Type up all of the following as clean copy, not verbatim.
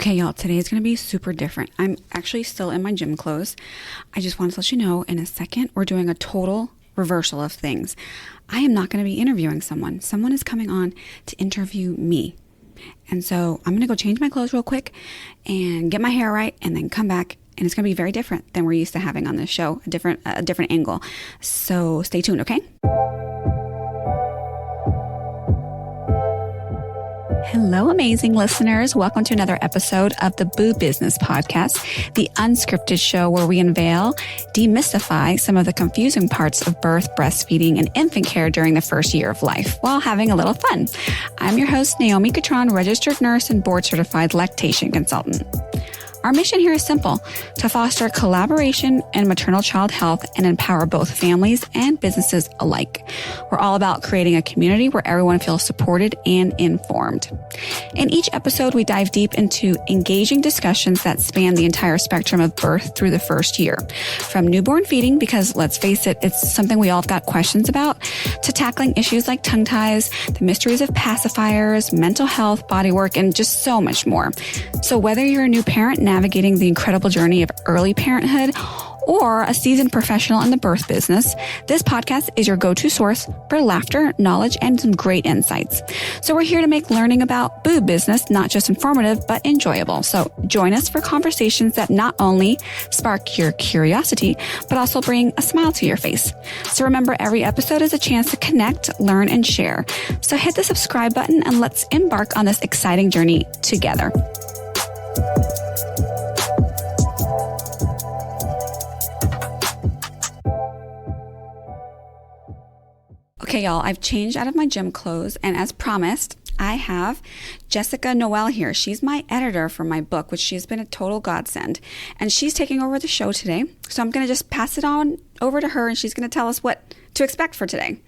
Okay, y'all, today is going to be super different. I'm actually still in my gym clothes. I just wanted to let you know in a second, we're doing a total reversal of things. I am not going to be interviewing someone. Someone is coming on to interview me. And so I'm going to go change my clothes real quick and get my hair right and then come back. And it's going to be very different than we're used to having on this show, a different angle. So stay tuned, okay? Hello, amazing listeners. Welcome to another episode of the Boo Business Podcast, the unscripted show where we unveil, demystify some of the confusing parts of birth, breastfeeding, and infant care during the first year of life while having a little fun. I'm your host, Naiomi Catron, registered nurse and board-certified lactation consultant. Our mission here is simple: to foster collaboration in maternal-child health and empower both families and businesses alike. We're all about creating a community where everyone feels supported and informed. In each episode, we dive deep into engaging discussions that span the entire spectrum of birth through the first year. From newborn feeding, because let's face it, it's something we all have got questions about, to tackling issues like tongue ties, the mysteries of pacifiers, mental health, body work, and just so much more. So whether you're a new parent navigating the incredible journey of early parenthood or a seasoned professional in the birth business, this podcast is your go-to source for laughter, knowledge, and some great insights. So we're here to make learning about boob business not just informative, but enjoyable. So join us for conversations that not only spark your curiosity, but also bring a smile to your face. So remember, every episode is a chance to connect, learn, and share. So hit the subscribe button and let's embark on this exciting journey together. Okay, y'all, I've changed out of my gym clothes, and as promised, I have Jessica Noel here. She's my editor for my book, which she's been a total godsend, and she's taking over the show today. So I'm going to just pass it on over to her, and she's going to tell us what to expect for today.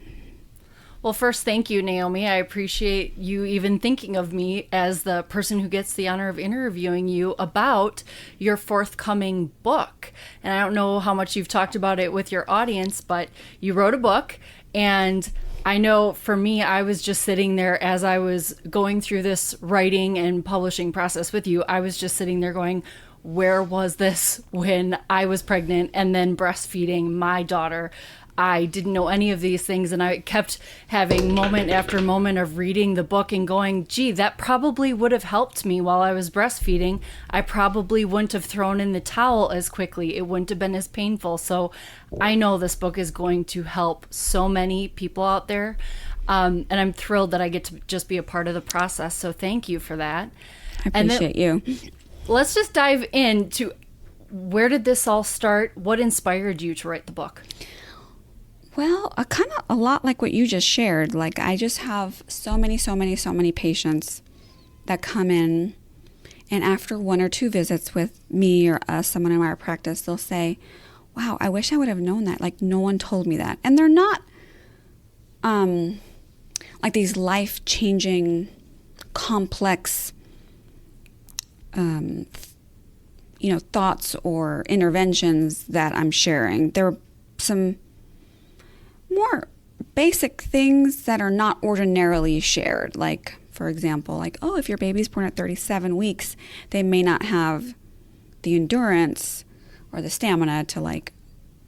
Well, first, thank you, Naomi. I appreciate you even thinking of me as the person who gets the honor of interviewing you about your forthcoming book. And I don't know how much you've talked about it with your audience, but you wrote a book. And I know for me, I was just sitting there as I was going through this writing and publishing process with you. I was just sitting there going, where was this when I was pregnant and then breastfeeding my daughter? I didn't know any of these things, and I kept having moment after moment of reading the book and going, gee, that probably would have helped me while I was breastfeeding. I probably wouldn't have thrown in the towel as quickly. It wouldn't have been as painful. So I know this book is going to help so many people out there, and I'm thrilled that I get to just be a part of the process. So thank you for that. I appreciate you. Let's just dive into where did this all start? What inspired you to write the book? Well, kind of a lot like what you just shared. Like, I just have so many patients that come in, and after one or two visits with me or us, someone in our practice, they'll say, wow, I wish I would have known that. Like, no one told me that. And they're not like these life-changing, complex, thoughts or interventions that I'm sharing. There are some more basic things that are not ordinarily shared. Like, for example, if your baby's born at 37 weeks, they may not have the endurance or the stamina to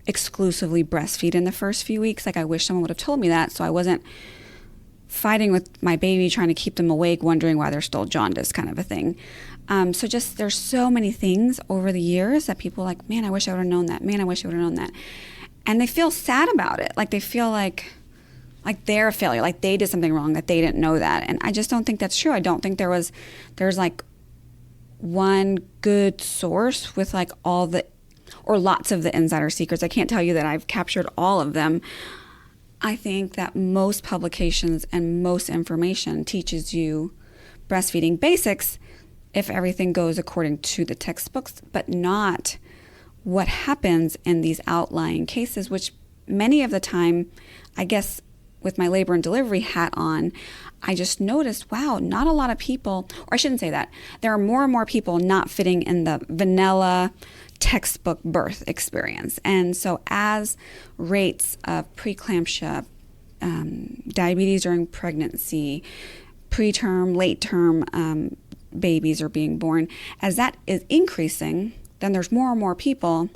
exclusively breastfeed in the first few weeks. I wish someone would have told me that, so I wasn't fighting with my baby trying to keep them awake, wondering why they're still jaundiced, kind of a thing. So just there's so many things over the years that people are like, man, I wish I would have known that. Man, I wish I would have known that. And they feel sad about it. They feel like they're a failure, like they did something wrong, that they didn't know that. And I just don't think that's true. I don't think there's one good source with all the, or lots of the insider secrets. I can't tell you that I've captured all of them. I think that most publications and most information teaches you breastfeeding basics if everything goes according to the textbooks, but not what happens in these outlying cases, which many of the time, I guess with my labor and delivery hat on, I just noticed, wow, not a lot of people, or I shouldn't say that, there are more and more people not fitting in the vanilla textbook birth experience. And so as rates of preeclampsia, diabetes during pregnancy, preterm, late term babies are being born. As that is increasing, then there's more and more people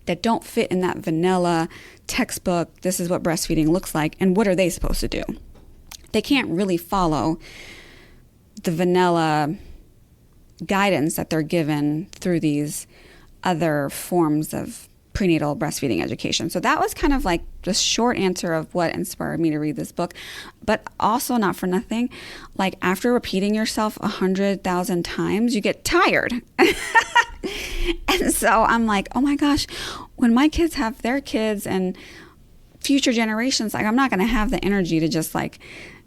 that don't fit in that vanilla textbook, this is what breastfeeding looks like, and what are they supposed to do? They can't really follow the vanilla guidance that they're given through these other forms of prenatal breastfeeding education. So that was kind of like the short answer of what inspired me to read this book. But also, not for nothing, like after repeating yourself 100,000 times, you get tired. And so I'm like, oh my gosh, when my kids have their kids and future generations, like I'm not going to have the energy to just like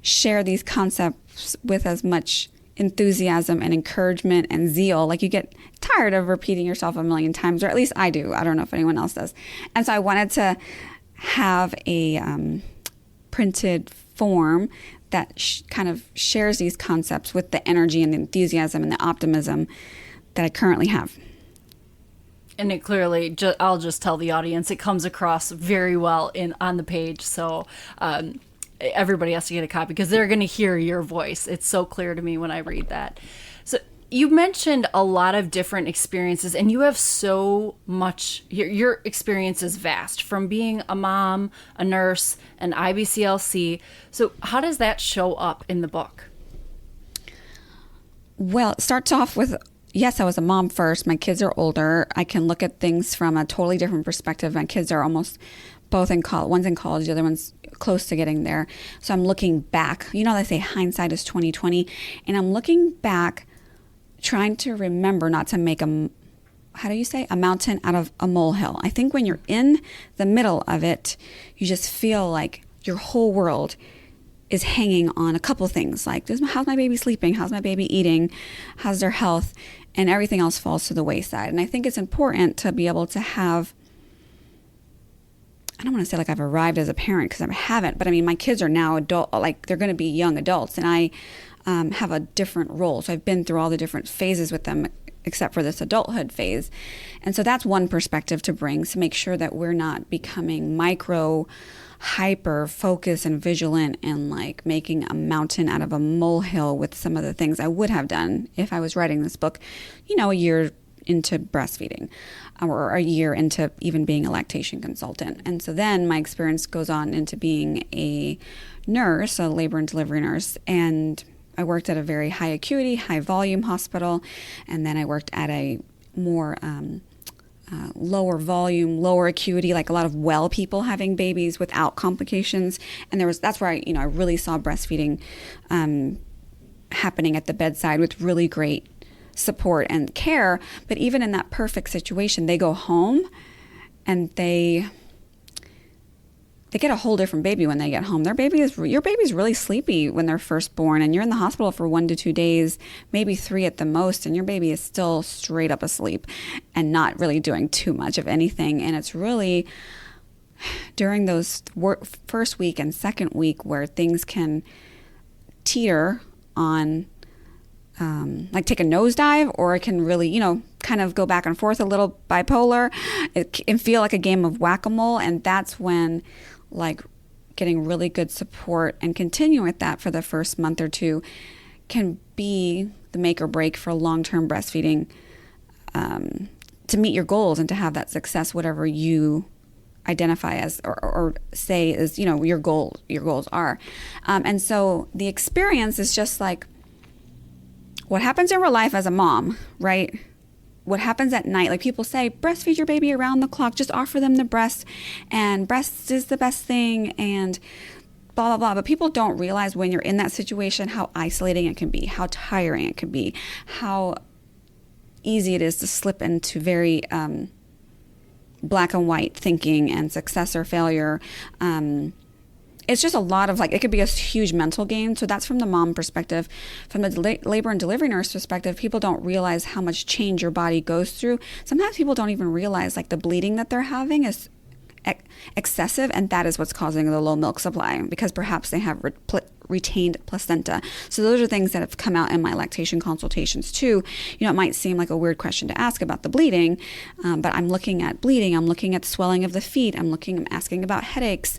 share these concepts with as much enthusiasm and encouragement and zeal. Like you get tired of repeating yourself a million times, or at least I do. I don't know if anyone else does. And so I wanted to have a printed form that kind of shares these concepts with the energy and the enthusiasm and the optimism that I currently have. And it clearly, I'll just tell the audience, it comes across very well on the page. So everybody has to get a copy because they're going to hear your voice. It's so clear to me when I read that. So you mentioned a lot of different experiences, and you have so much, your experience is vast, from being a mom, a nurse, an IBCLC. So how does that show up in the book? Well, it starts off with, yes, I was a mom first. My kids are older. I can look at things from a totally different perspective. My kids are almost both in college. One's in college, the other one's close to getting there. So I'm looking back. You know, they say hindsight is 20/20. And I'm looking back, trying to remember not to make a mountain out of a molehill. I think when you're in the middle of it, you just feel like your whole world is hanging on a couple things. Like, how's my baby sleeping? How's my baby eating? How's their health? And everything else falls to the wayside. And I think it's important to be able to have, I don't want to say like I've arrived as a parent, because I haven't, but I mean, my kids are now adult, like they're going to be young adults, and I have a different role. So I've been through all the different phases with them, except for this adulthood phase. And so that's one perspective to bring, to make sure that we're not becoming hyper focused and vigilant and like making a mountain out of a molehill with some of the things I would have done if I was writing this book, a year into breastfeeding, or a year into even being a lactation consultant. And so then my experience goes on into being a nurse, a labor and delivery nurse. And I worked at a very high acuity, high volume hospital. And then I worked at a more lower volume, lower acuity, like a lot of well people having babies without complications. And that's where I really saw breastfeeding happening at the bedside with really great support and care. But even in that perfect situation, they go home and they get a whole different baby when they get home. Your baby's really sleepy when they're first born, and you're in the hospital for 1 to 2 days, maybe 3 at the most, and your baby is still straight up asleep and not really doing too much of anything. And it's really during those first week and second week where things can teeter on like take a nosedive, or it can really, kind of go back and forth a little bipolar. It can feel like a game of whack-a-mole. And that's when like getting really good support and continuing with that for the first month or two can be the make or break for long-term breastfeeding, to meet your goals and to have that success, whatever you identify as or say is, your goals are. And so the experience is just like, what happens in real life as a mom, right? What happens at night? Like people say, breastfeed your baby around the clock. Just offer them the breast, and breast is the best thing, and blah, blah, blah. But people don't realize when you're in that situation how isolating it can be, how tiring it can be, how easy it is to slip into very black and white thinking and success or failure. It's just a lot of it could be a huge mental game. So that's from the mom perspective. From the labor and delivery nurse perspective, people don't realize how much change your body goes through. Sometimes people don't even realize the bleeding that they're having is excessive, and that is what's causing the low milk supply, because perhaps they have retained placenta. So those are things that have come out in my lactation consultations too. It might seem like a weird question to ask about the bleeding, but I'm looking at bleeding, I'm looking at swelling of the feet, I'm asking about headaches.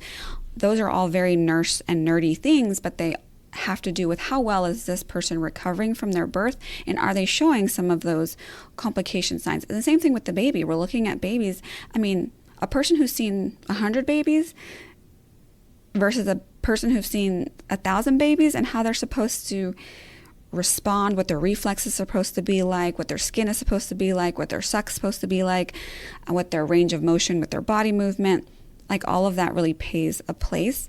Those are all very nurse and nerdy things, but they have to do with how well is this person recovering from their birth, and are they showing some of those complication signs. And the same thing with the baby. We're looking at babies. I mean, a person who's seen 100 babies versus a person who's seen 1,000 babies, and how they're supposed to respond, what their reflex is supposed to be like, what their skin is supposed to be like, what their suck's supposed to be like, and what their range of motion with their body movement, like all of that really pays a place.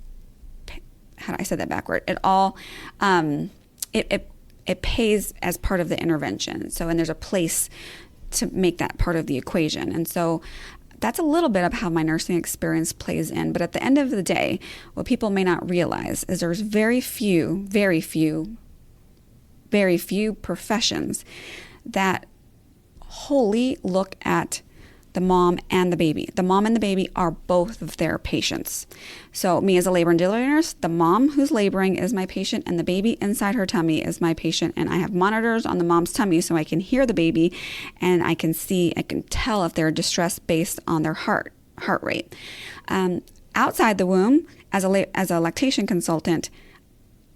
How did I say that backward? It all, it pays as part of the intervention. So, and there's a place to make that part of the equation. And so that's a little bit of how my nursing experience plays in. But at the end of the day, what people may not realize is there's very few professions that wholly look at the mom and the baby. The mom and the baby are both of their patients. So me as a labor and delivery nurse, the mom who's laboring is my patient, and the baby inside her tummy is my patient. And I have monitors on the mom's tummy so I can hear the baby, and I can tell if they're distressed based on their heart rate. Outside the womb, as a lactation consultant,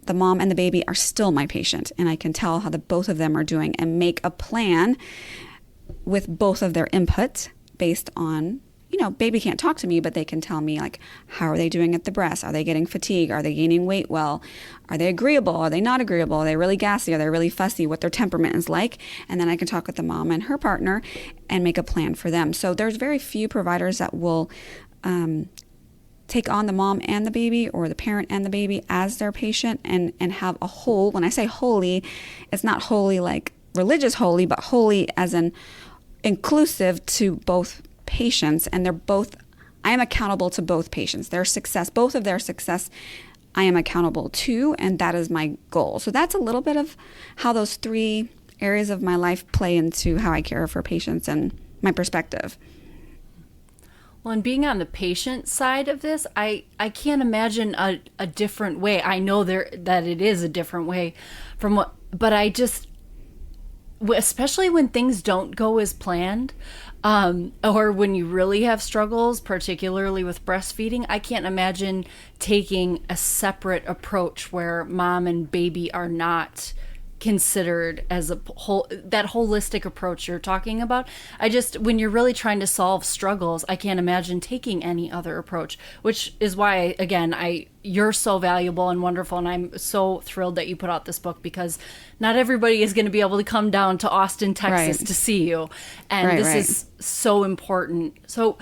the mom and the baby are still my patient, and I can tell how the both of them are doing and make a plan with both of their inputs based on, baby can't talk to me, but they can tell me, like, how are they doing at the breast? Are they getting fatigue? Are they gaining weight well? Are they agreeable? Are they not agreeable? Are they really gassy? Are they really fussy? What their temperament is like? And then I can talk with the mom and her partner and make a plan for them. So there's very few providers that will take on the mom and the baby, or the parent and the baby as their patient, and have a whole. When I say holy, it's not holy like religious holy, but holy as in inclusive to both patients. And I am accountable to both patients. Both of their success, I am accountable to, and that is my goal. So that's a little bit of how those three areas of my life play into how I care for patients and my perspective. Well, and being on the patient side of this, I can't imagine a different way. I know that it is a different way but I just, especially when things don't go as planned, or when you really have struggles, particularly with breastfeeding, I can't imagine taking a separate approach where mom and baby are not considered as that holistic approach you're talking about. When you're really trying to solve struggles, I can't imagine taking any other approach, which is why, again, you're so valuable and wonderful, and I'm so thrilled that you put out this book, because not everybody is going to be able to come down to Austin, Texas to see you, and this is so important. So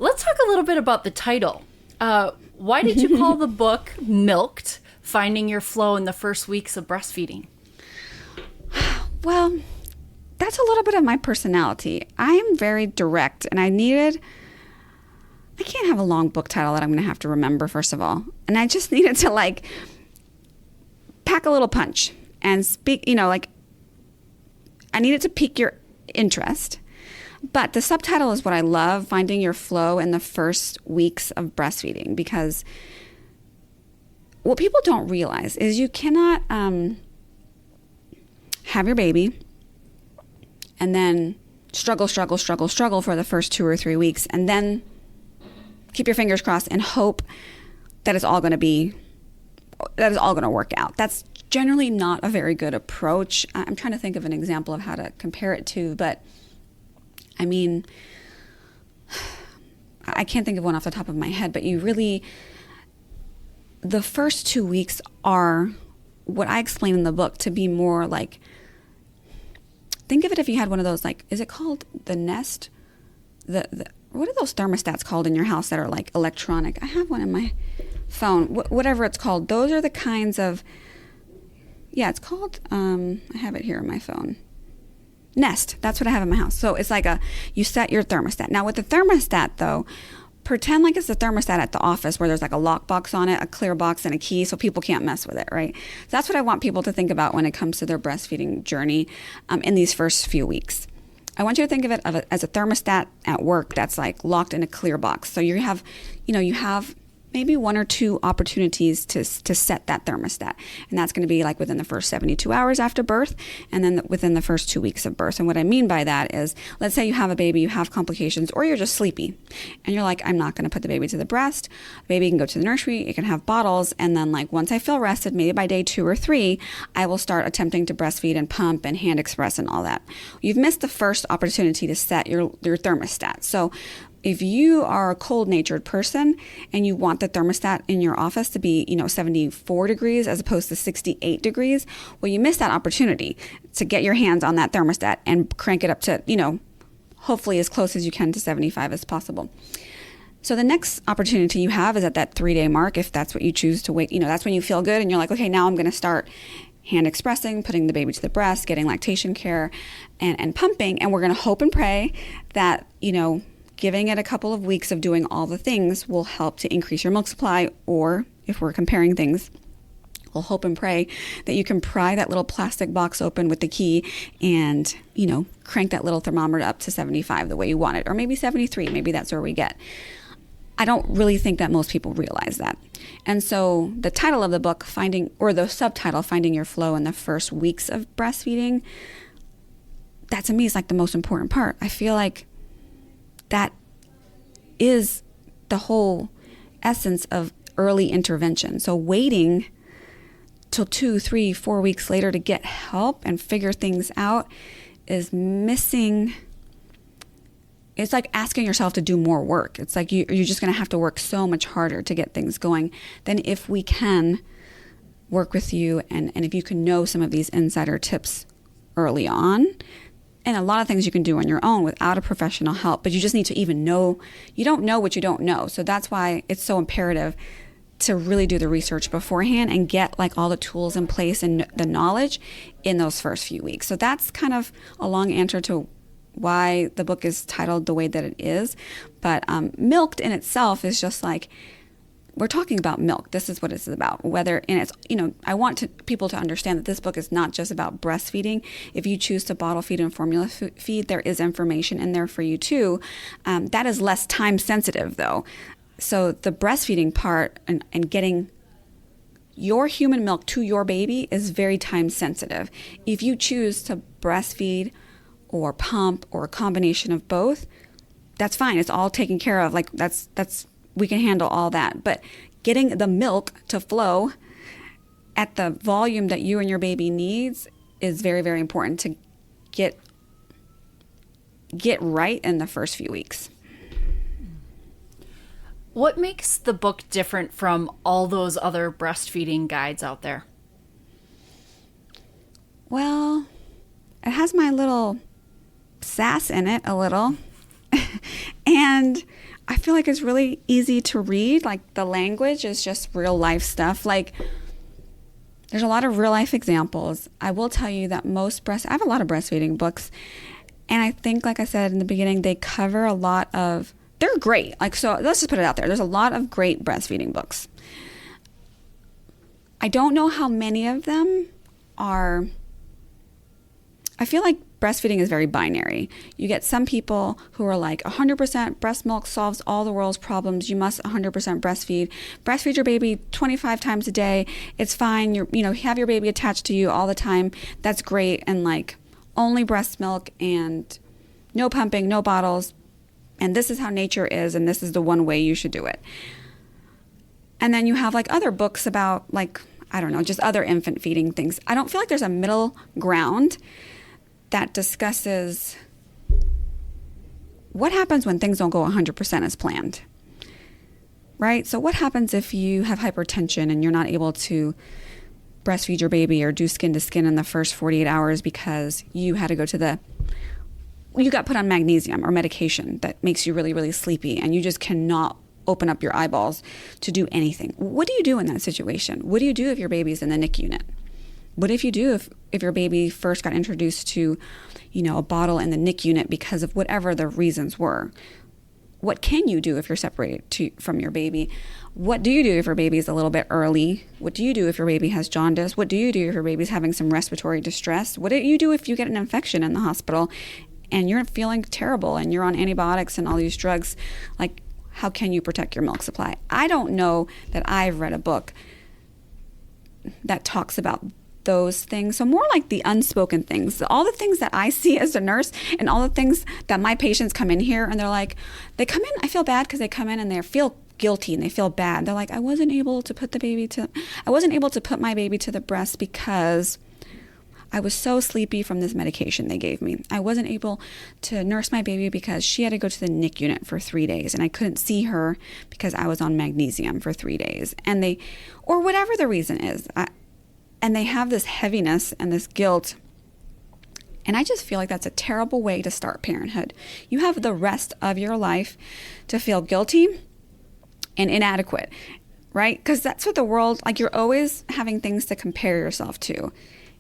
let's talk a little bit about the title. Why did you call the book Milked: Finding Your Flow in the First Weeks of Breastfeeding? Well, that's a little bit of my personality. I'm very direct, and I can't have a long book title that I'm going to have to remember, first of all. And I just needed to pack a little punch and speak, I needed to pique your interest. But the subtitle is what I love: Finding Your Flow in the First Weeks of Breastfeeding. Because what people don't realize is you cannot have your baby and then struggle for the first 2 or 3 weeks, and then keep your fingers crossed and hope that it's all going to work out. That's generally not a very good approach. I'm trying to think of an example of how to compare it to, but I mean, I can't think of one off the top of my head, but the first 2 weeks are what I explain in the book to be more like, think of it if you had one of those, is it called the Nest? What are those thermostats called in your house that are electronic? I have one in my phone, whatever it's called. Those are the kinds of, it's called, I have it here on my phone. Nest, that's what I have in my house. So it's you set your thermostat. Now with the thermostat though, pretend like it's the thermostat at the office where there's a lockbox on it, a clear box, and a key, so people can't mess with it, right? So that's what I want people to think about when it comes to their breastfeeding journey in these first few weeks. I want you to think of it as a thermostat at work that's locked in a clear box. So you have maybe one or two opportunities to set that thermostat. And that's going to be like within the first 72 hours after birth, and then within the first 2 weeks of birth. And what I mean by that is, let's say you have a baby, you have complications, or you're just sleepy, and you're like, I'm not going to put the baby to the breast. The baby can go to the nursery, it can have bottles, and then like once I feel rested, maybe by day 2 or 3, I will start attempting to breastfeed and pump and hand express and all that. You've missed the first opportunity to set your thermostat. So if you are a cold-natured person and you want the thermostat in your office to be, 74 degrees as opposed to 68 degrees, well, you missed that opportunity to get your hands on that thermostat and crank it up to, hopefully as close as you can to 75 as possible. So the next opportunity you have is at that 3-day mark, if that's what you choose to wait. That's when you feel good and you're like, okay, now I'm going to start hand expressing, putting the baby to the breast, getting lactation care and pumping. And we're going to hope and pray that, giving it a couple of weeks of doing all the things will help to increase your milk supply. Or if we're comparing things, we'll hope and pray that you can pry that little plastic box open with the key and, crank that little thermometer up to 75 the way you want it, or maybe 73. Maybe that's where we get. I don't really think that most people realize that. And so the title of the book, the subtitle, Finding Your Flow in the First Weeks of Breastfeeding, that to me is like the most important part. I feel like that is the whole essence of early intervention. So waiting till 2, 3, 4 weeks later to get help and figure things out is missing. It's like asking yourself to do more work. It's like you're just going to have to work so much harder to get things going than if we can work with you and if you can know some of these insider tips early on. And a lot of things you can do on your own without a professional help, but you just need to even know. You don't know what you don't know. So that's why it's so imperative to really do the research beforehand and get like all the tools in place and the knowledge in those first few weeks. So that's kind of a long answer to why the book is titled the way that it is. But Milked in itself is just like, we're talking about milk. This is what it's about. I want people to understand that this book is not just about breastfeeding. If you choose to bottle feed and formula feed, there is information in there for you too. That is less time sensitive though. So the breastfeeding part and getting your human milk to your baby is very time sensitive. If you choose to breastfeed or pump or a combination of both, that's fine. It's all taken care of. Like that's we can handle all that. But getting the milk to flow at the volume that you and your baby needs is very, very important to get right in the first few weeks. What makes the book different from all those other breastfeeding guides out there? Well, it has my little sass in it a little. And I feel like it's really easy to read. Like the language is just real life stuff. Like there's a lot of real life examples. I will tell you that I have a lot of breastfeeding books. And I think, like I said in the beginning, they cover a lot of, they're great. Like, so let's just put it out there. There's a lot of great breastfeeding books. I don't know how many of them are, I feel like breastfeeding is very binary. You get some people who are like 100% breast milk solves all the world's problems. You must 100% breastfeed. Breastfeed your baby 25 times a day. It's fine. Have your baby attached to you all the time. That's great. And like only breast milk and no pumping, no bottles. And this is how nature is. And this is the one way you should do it. And then you have like other books about like, I don't know, just other infant feeding things. I don't feel like there's a middle ground that discusses what happens when things don't go 100% as planned, right? So what happens if you have hypertension and you're not able to breastfeed your baby or do skin to skin in the first 48 hours because you had to go to you got put on magnesium or medication that makes you really, really sleepy and you just cannot open up your eyeballs to do anything. What do you do in that situation? What do you do if your baby's in the NICU unit? What if you do if your baby first got introduced to, a bottle in the NICU unit because of whatever the reasons were? What can you do if you're separated from your baby? What do you do if your baby is a little bit early? What do you do if your baby has jaundice? What do you do if your baby's having some respiratory distress? What do you do if you get an infection in the hospital and you're feeling terrible and you're on antibiotics and all these drugs? Like, how can you protect your milk supply? I don't know that I've read a book that talks about those things. So more like the unspoken things, all the things that I see as a nurse and all the things that my patients come in here and they're like, they come in, I feel bad because they come in and they feel guilty and they feel bad. They're like, I wasn't able to put my baby to the breast because I was so sleepy from this medication they gave me. I wasn't able to nurse my baby because she had to go to the NIC unit for 3 days and I couldn't see her because I was on magnesium for 3 days. And or whatever the reason is, and they have this heaviness and this guilt. And I just feel like that's a terrible way to start parenthood. You have the rest of your life to feel guilty and inadequate, right? Because that's what the world, like you're always having things to compare yourself to.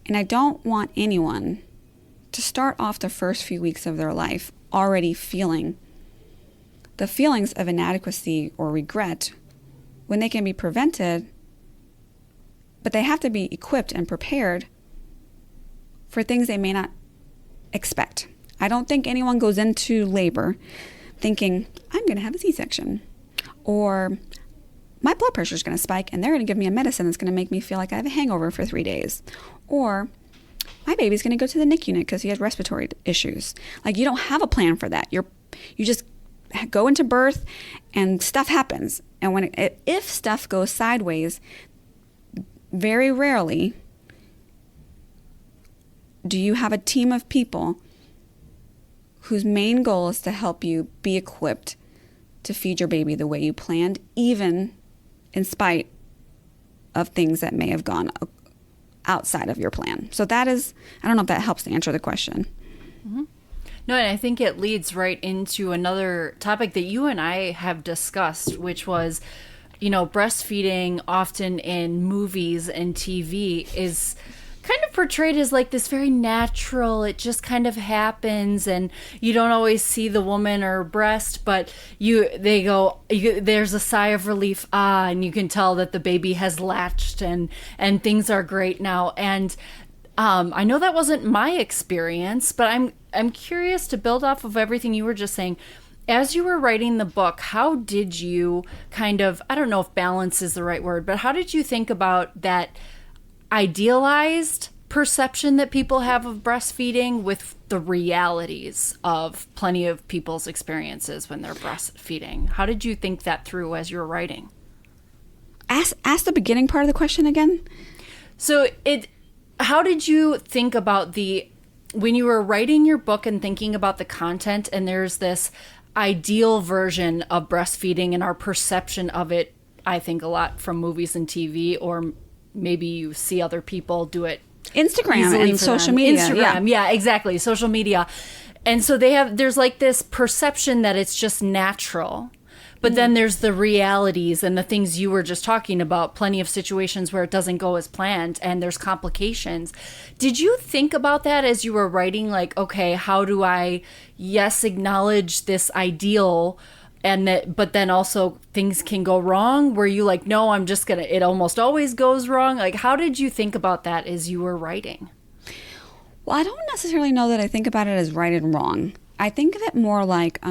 And I don't want anyone to start off the first few weeks of their life already feeling the feelings of inadequacy or regret when they can be prevented, but they have to be equipped and prepared for things they may not expect. I don't think anyone goes into labor thinking, I'm going to have a C-section, or my blood pressure is going to spike and they're going to give me a medicine that's going to make me feel like I have a hangover for 3 days. Or my baby's going to go to the NIC unit because he has respiratory issues. Like you don't have a plan for that. You just go into birth and stuff happens. And if stuff goes sideways, very rarely do you have a team of people whose main goal is to help you be equipped to feed your baby the way you planned, even in spite of things that may have gone outside of your plan. So that is, I don't know if that helps to answer the question. Mm-hmm. No, and I think it leads right into another topic that you and I have discussed, which was, breastfeeding often in movies and TV is kind of portrayed as like this very natural, it just kind of happens and you don't always see the woman or breast, but there's a sigh of relief, and you can tell that the baby has latched and things are great now. And I know that wasn't my experience, but I'm curious to build off of everything you were just saying. As you were writing the book, how did you kind of, I don't know if balance is the right word, but how did you think about that idealized perception that people have of breastfeeding with the realities of plenty of people's experiences when they're breastfeeding? How did you think that through as you were writing? Ask the beginning part of the question again. So how did you think about when you were writing your book and thinking about the content, and there's this ideal version of breastfeeding and our perception of it, I think a lot from movies and TV, or maybe you see other people do it. Instagram and social media. Instagram, yeah, exactly. Social media. And so there's like this perception that it's just natural. But then there's the realities and the things you were just talking about, plenty of situations where it doesn't go as planned and there's complications. Did you think about that as you were writing, like, okay, how do I, acknowledge this ideal, but then also things can go wrong? Were you like, no, it almost always goes wrong? Like, how did you think about that as you were writing? Well, I don't necessarily know that I think about it as right and wrong. I think of it more like,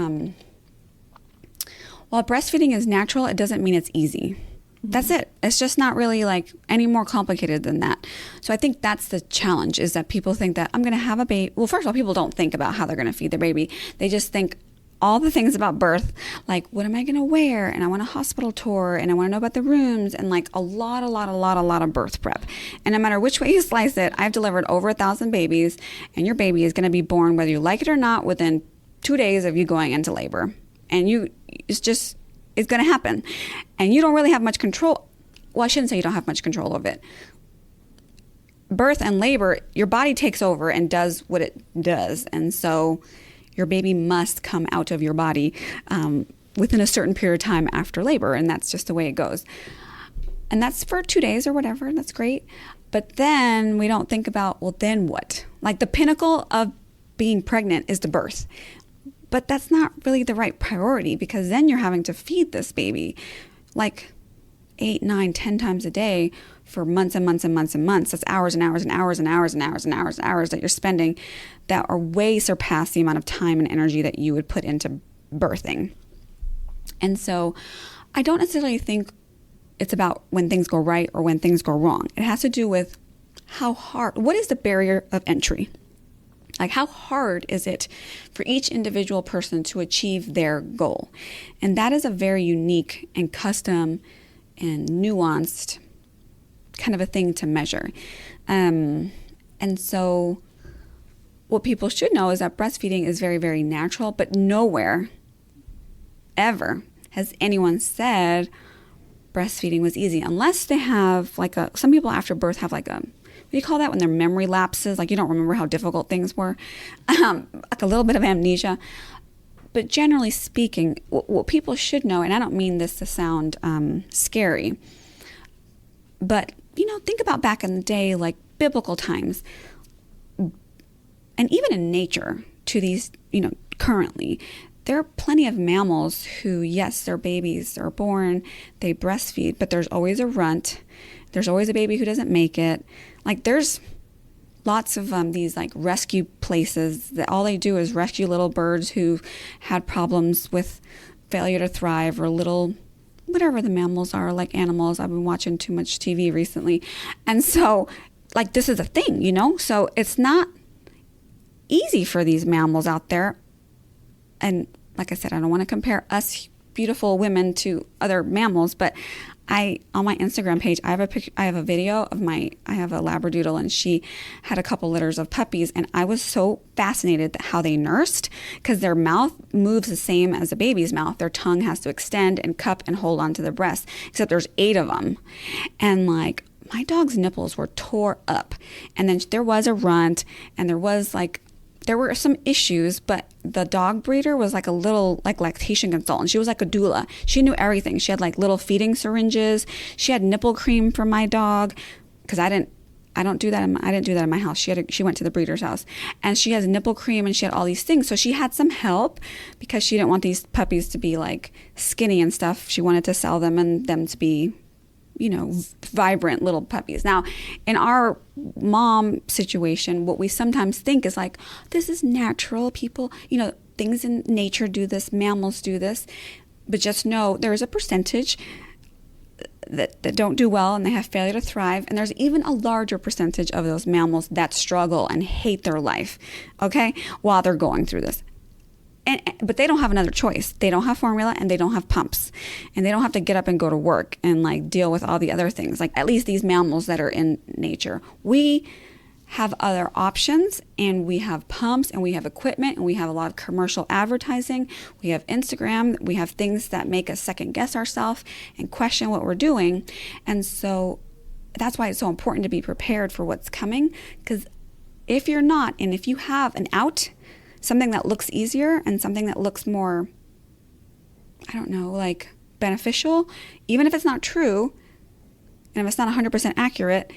while breastfeeding is natural, it doesn't mean it's easy. That's it. It's just not really like any more complicated than that. So I think that's the challenge, is that people think that I'm going to have a baby. Well, first of all, people don't think about how they're going to feed their baby. They just think all the things about birth, like, what am I going to wear? And I want a hospital tour, and I want to know about the rooms, and like a lot of birth prep. And no matter which way you slice it, I've delivered over 1,000 babies, and your baby is going to be born, whether you like it or not, within 2 days of you going into labor. And it's going to happen. And you don't really have much control. Well, I shouldn't say you don't have much control of it. Birth and labor, your body takes over and does what it does. And so your baby must come out of your body within a certain period of time after labor. And that's just the way it goes. And that's for 2 days or whatever. And that's great. But then we don't think about, well, then what? Like the pinnacle of being pregnant is the birth. But that's not really the right priority, because then you're having to feed this baby like 8, 9, 10 times a day for months and months and months and months. That's hours and hours and hours and hours and hours and hours and hours that you're spending that are way surpass the amount of time and energy that you would put into birthing. And so I don't necessarily think it's about when things go right or when things go wrong. It has to do with what is the barrier of entry? Like, how hard is it for each individual person to achieve their goal? And that is a very unique and custom and nuanced kind of a thing to measure. And so what people should know is that breastfeeding is very, very natural, but nowhere ever has anyone said breastfeeding was easy, unless they have some people after birth have what do you call that when their memory lapses? Like, you don't remember how difficult things were. Like a little bit of amnesia. But generally speaking, what people should know, and I don't mean this to sound scary, but, think about back in the day, like biblical times, and even in nature to these, currently, there are plenty of mammals who, yes, their babies are born, they breastfeed, but there's always a runt. There's always a baby who doesn't make it. Like, there's lots of these rescue places that all they do is rescue little birds who had problems with failure to thrive, or little, whatever the mammals are, like animals. I've been watching too much TV recently. And so, this is a thing, So it's not easy for these mammals out there. And like I said, I don't want to compare us beautiful women to other mammals, but on my Instagram page, I have a video of I have a Labradoodle, and she had a couple litters of puppies, and I was so fascinated at how they nursed, because their mouth moves the same as a baby's mouth. Their tongue has to extend and cup and hold onto the breast, except there's 8 of them. And my dog's nipples were tore up. And then there was a runt, and there were some issues, but the dog breeder was a little lactation consultant. She was like a doula. She knew everything. She had little feeding syringes. She had nipple cream for my dog, because I didn't do that in my house. She went to the breeder's house, and she has nipple cream, and she had all these things. So she had some help, because she didn't want these puppies to be skinny and stuff. She wanted to sell them and them to be, vibrant little puppies. Now, in our mom situation, what we sometimes think is this is natural. People, things in nature do this, mammals do this. But just know there is a percentage that don't do well, and they have failure to thrive. And there's even a larger percentage of those mammals that struggle and hate their life, okay, while they're going through this. But they don't have another choice. They don't have formula, and they don't have pumps, and they don't have to get up and go to work and deal with all the other things. At least these mammals that are in nature, we have other options, and we have pumps, and we have equipment, and we have a lot of commercial advertising. We have Instagram. We have things that make us second guess ourselves and question what we're doing. And so that's why it's so important to be prepared for what's coming. Because if you're not, and if you have an out, something that looks easier and something that looks more, beneficial, even if it's not true, and if it's not 100% accurate,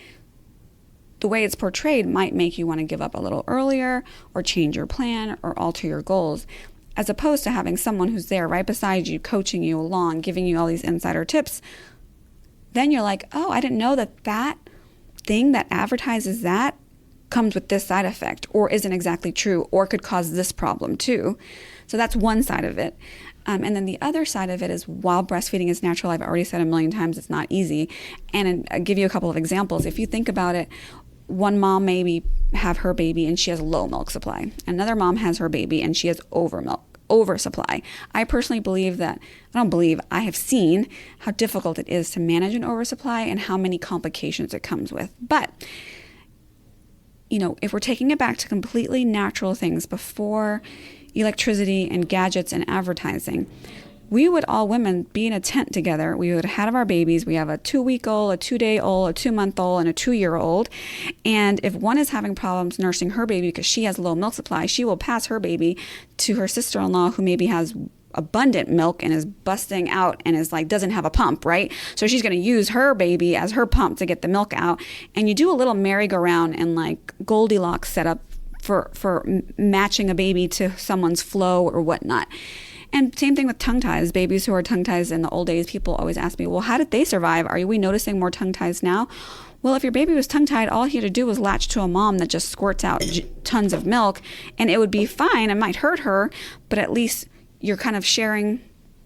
the way it's portrayed might make you want to give up a little earlier, or change your plan, or alter your goals, as opposed to having someone who's there right beside you, coaching you along, giving you all these insider tips. Then you're like, oh, I didn't know that thing that advertises that comes with this side effect, or isn't exactly true, or could cause this problem too. So that's one side of it. And then the other side of it is, while breastfeeding is natural, I've already said a million times, it's not easy. And I'll give you a couple of examples. If you think about it, one mom maybe have her baby and she has low milk supply. Another mom has her baby and she has oversupply. I personally I have seen how difficult it is to manage an oversupply and how many complications it comes with. But if we're taking it back to completely natural things before electricity and gadgets and advertising, we would all women be in a tent together. We would have our babies. We have a 2-week-old, a 2-day-old, a 2-month-old, and a 2-year-old. And if one is having problems nursing her baby because she has low milk supply, she will pass her baby to her sister-in-law, who maybe has abundant milk and is busting out and is doesn't have a pump, right? So she's going to use her baby as her pump to get the milk out. And you do a little merry-go-round and Goldilocks setup for matching a baby to someone's flow or whatnot. And same thing with tongue ties. Babies who are tongue ties in the old days, people always ask me, well, how did they survive? Are we noticing more tongue ties now? Well, if your baby was tongue tied, all he had to do was latch to a mom that just squirts out tons of milk, and it would be fine. It might hurt her, but at least you're kind of sharing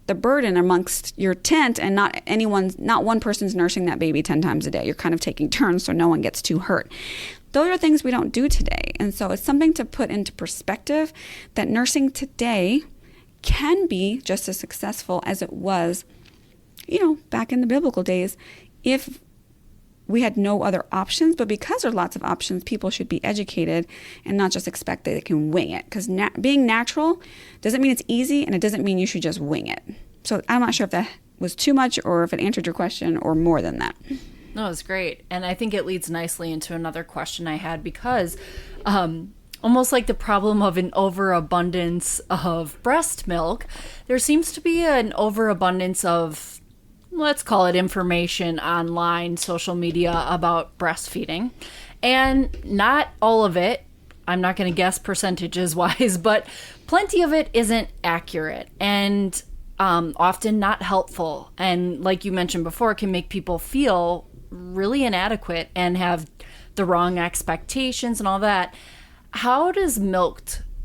the burden amongst your tent, and not one person's nursing that baby 10 times a day. You're kind of taking turns so no one gets too hurt. Those are things we don't do today. And so it's something to put into perspective that nursing today can be just as successful as it was, back in the biblical days, if we had no other options. But because there are lots of options, people should be educated and not just expect that they can wing it. Because being natural doesn't mean it's easy, and it doesn't mean you should just wing it. So I'm not sure if that was too much or if it answered your question or more than that. No, it's great. And I think it leads nicely into another question I had, because almost like the problem of an overabundance of breast milk, there seems to be an overabundance of, let's call it, information online, social media about breastfeeding. And not all of it, I'm not going to guess percentages wise, but plenty of it isn't accurate and often not helpful. And like you mentioned before, can make people feel really inadequate and have the wrong expectations and all that. How does milk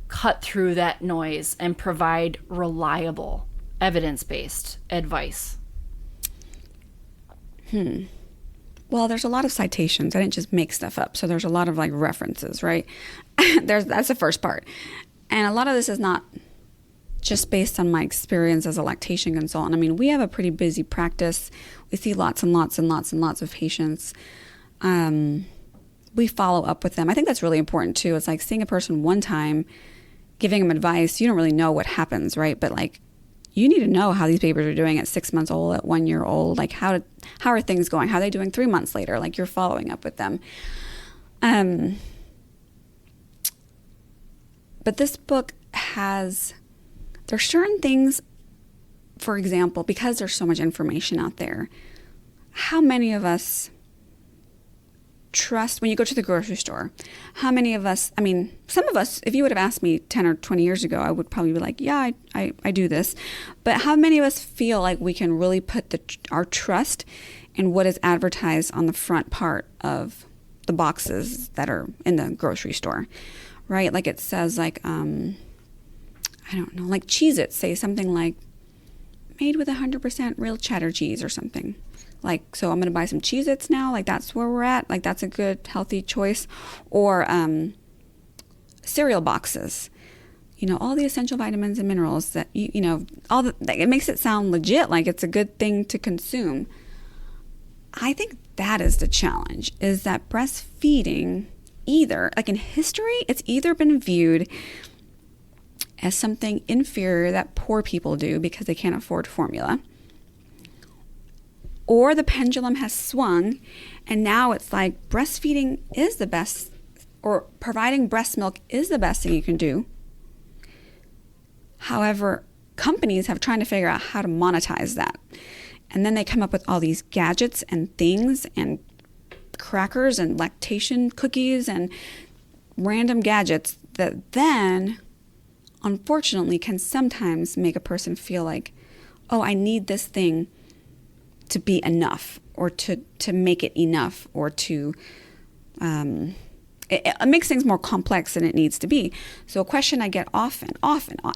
cut through that noise and provide reliable, evidence-based advice? Well, there's a lot of citations. I didn't just make stuff up. So there's a lot of references, right? That's the first part. And a lot of this is not just based on my experience as a lactation consultant. I mean, we have a pretty busy practice. We see lots and lots and lots and lots of patients. We follow up with them. I think that's really important too. It's like seeing a person one time, giving them advice. You don't really know what happens, right? But you need to know how these babies are doing at 6 months old, at 1 year old. How are things going? How are they doing 3 months later? You're following up with them. But this book there's certain things, for example, because there's so much information out there, how many of us trust when you go to the grocery store? How many of us, some of us, if you would have asked me 10 or 20 years ago, I would probably be like, yeah, I do this. But how many of us feel like we can really put our trust in what is advertised on the front part of the boxes that are in the grocery store, right? It says I don't know, Cheez-Its say something like made with 100% real cheddar cheese or something. So I'm going to buy some Cheez-Its now. That's where we're at. That's a good, healthy choice. Or cereal boxes. All the essential vitamins and minerals that, it makes it sound legit, like it's a good thing to consume. I think that is the challenge, is that breastfeeding in history, it's either been viewed as something inferior that poor people do because they can't afford formula, or the pendulum has swung and now it's breastfeeding is the best, or providing breast milk is the best thing you can do. However, companies have tried to figure out how to monetize that. And then they come up with all these gadgets and things and crackers and lactation cookies and random gadgets that then, unfortunately, can sometimes make a person feel like, oh, I need this thing to be enough, or to make it enough, or to it makes things more complex than it needs to be. So a question I get often,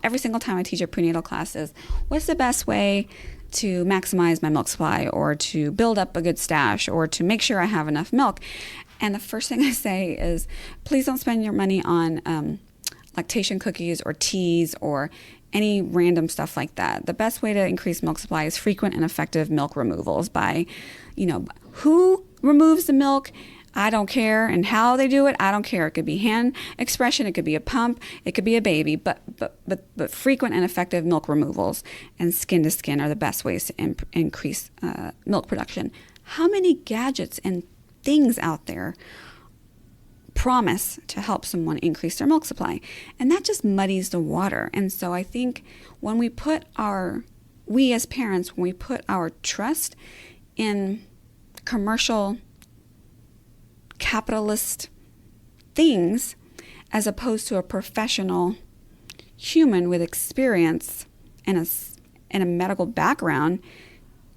every single time I teach a prenatal class is, what's the best way to maximize my milk supply, or to build up a good stash, or to make sure I have enough milk? And the first thing I say is, please don't spend your money on lactation cookies or teas or any random stuff like that. The best way to increase milk supply is frequent and effective milk removals by, who removes the milk, I don't care, and how they do it, I don't care. It could be hand expression, it could be a pump, it could be a baby, but frequent and effective milk removals and skin to skin are the best ways to increase milk production. How many gadgets and things out there promise to help someone increase their milk supply? And that just muddies the water. And so I think when we as parents, when we put our trust in commercial capitalist things as opposed to a professional human with experience and a medical background,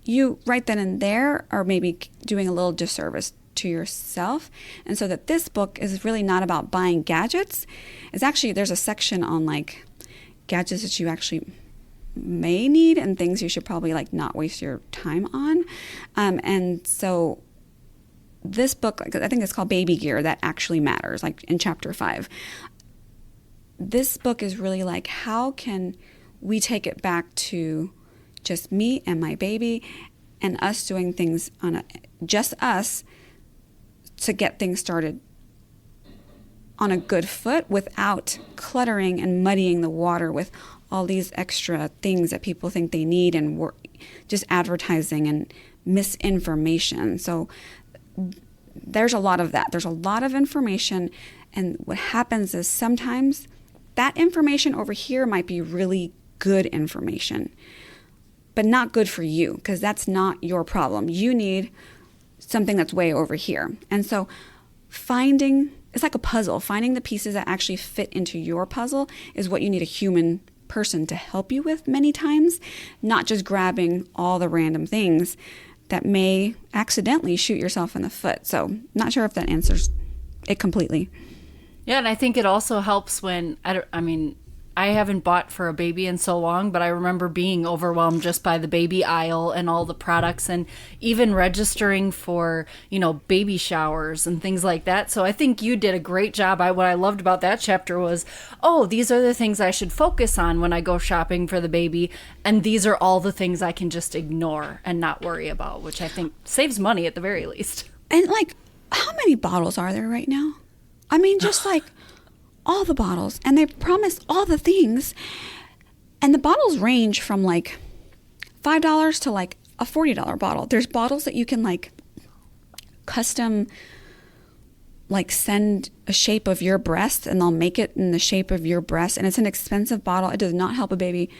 you right then and there are maybe doing a little disservice to yourself. And so that this book is really not about buying gadgets. It's actually, there's a section on gadgets that you actually may need and things you should probably like not waste your time on. And so this book, I think it's called Baby Gear That Actually Matters, like in chapter 5. This book is really like, how can we take it back to just me and my baby and us doing things on just us to get things started on a good foot without cluttering and muddying the water with all these extra things that people think they need and just advertising and misinformation. So there's a lot of that. There's a lot of information, and what happens is sometimes that information over here might be really good information, but not good for you because that's not your problem. You need something that's way over here. And so it's like a puzzle. Finding the pieces that actually fit into your puzzle is what you need a human person to help you with many times, not just grabbing all the random things that may accidentally shoot yourself in the foot. So not sure if that answers it completely. Yeah, and I think it also helps when, I haven't bought for a baby in so long, but I remember being overwhelmed just by the baby aisle and all the products and even registering for, baby showers and things like that. So I think you did a great job. What I loved about that chapter was, these are the things I should focus on when I go shopping for the baby. And these are all the things I can just ignore and not worry about, which I think saves money at the very least. And like, how many bottles are there right now? I mean, just like all the bottles, and they promise all the things, and the bottles range from like $5 to like a $40 bottle. There's bottles that you can like custom like send a shape of your breast, and they'll make it in the shape of your breast, and it's an expensive bottle. It does not help a baby